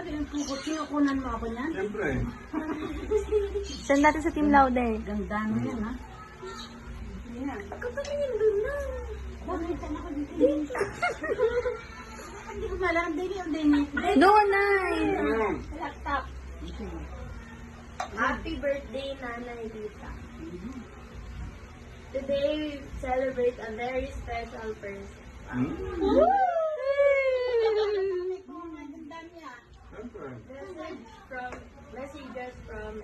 Ano yung pukot? Kinukunan mo ako niyan? Siyempre. Send natin sa Team Laude. Ganda mo yan, ha? Yan. Pagkapatingin doon na. Bakit ka na ako dito? Hindi ko malam. Dini o dini? Doon na. Laptop. Happy birthday, Nanay Rita. Today we celebrate a very special person. Siyempre. Messages from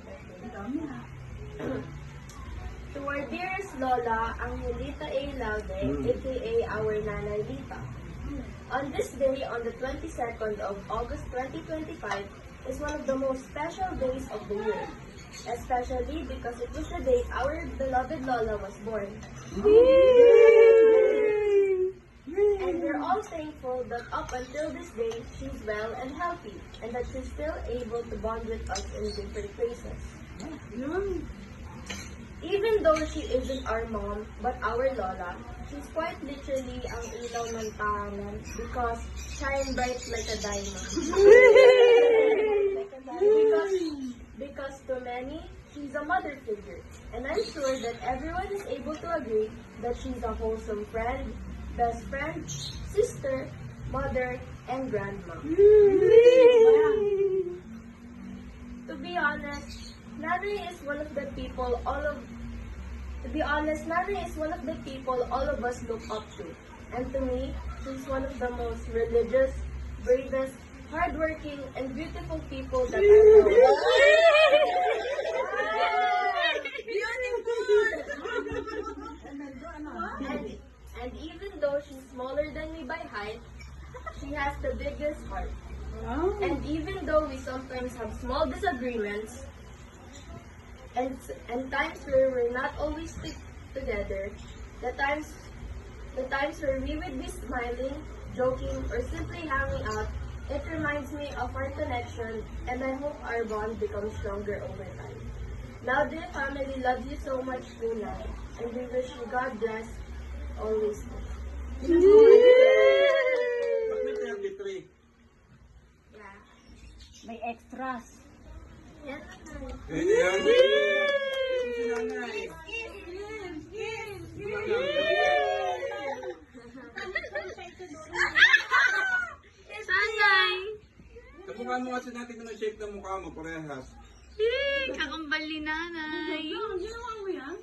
to our dearest Lola, Angelita A. Laude, aka our Nanay Rita. On this day, on the 22nd of August 2025, is one of the most special days of the year. Especially because it was the day our beloved Lola was born. And we're all thankful that up until this day, she's well and healthy, and that she's still able to bond with us in different places. Even though she isn't our mom, but our Lola, she's quite literally ang ilaw ng tahanan because shine bright like a diamond. Because to many, she's a mother figure, and I'm sure that everyone is able to agree that she's a wholesome friend, best friend, sister, mother, and grandma. To be honest, Nanay is one of the people all of us look up to. And to me, she's one of the most religious, bravest, hardworking, and beautiful people that I know. And even though she's smaller than me by height, she has the biggest heart. And even though we sometimes have small disagreements, and times where we're not always together, the times where we would be smiling, joking, or simply hanging out, it reminds me of our connection, and I hope our bond becomes stronger over time. Now, the family loves you so much, Lunay, and we wish you God bless always. Ba't may 33? Yeah. May extras. Yan. Yan. Si Nanay. Sanay. Kamukha mo kasi natin na shape ng mukha mo, parehas. Kakambal ni Nanay. Ginawa mo yan?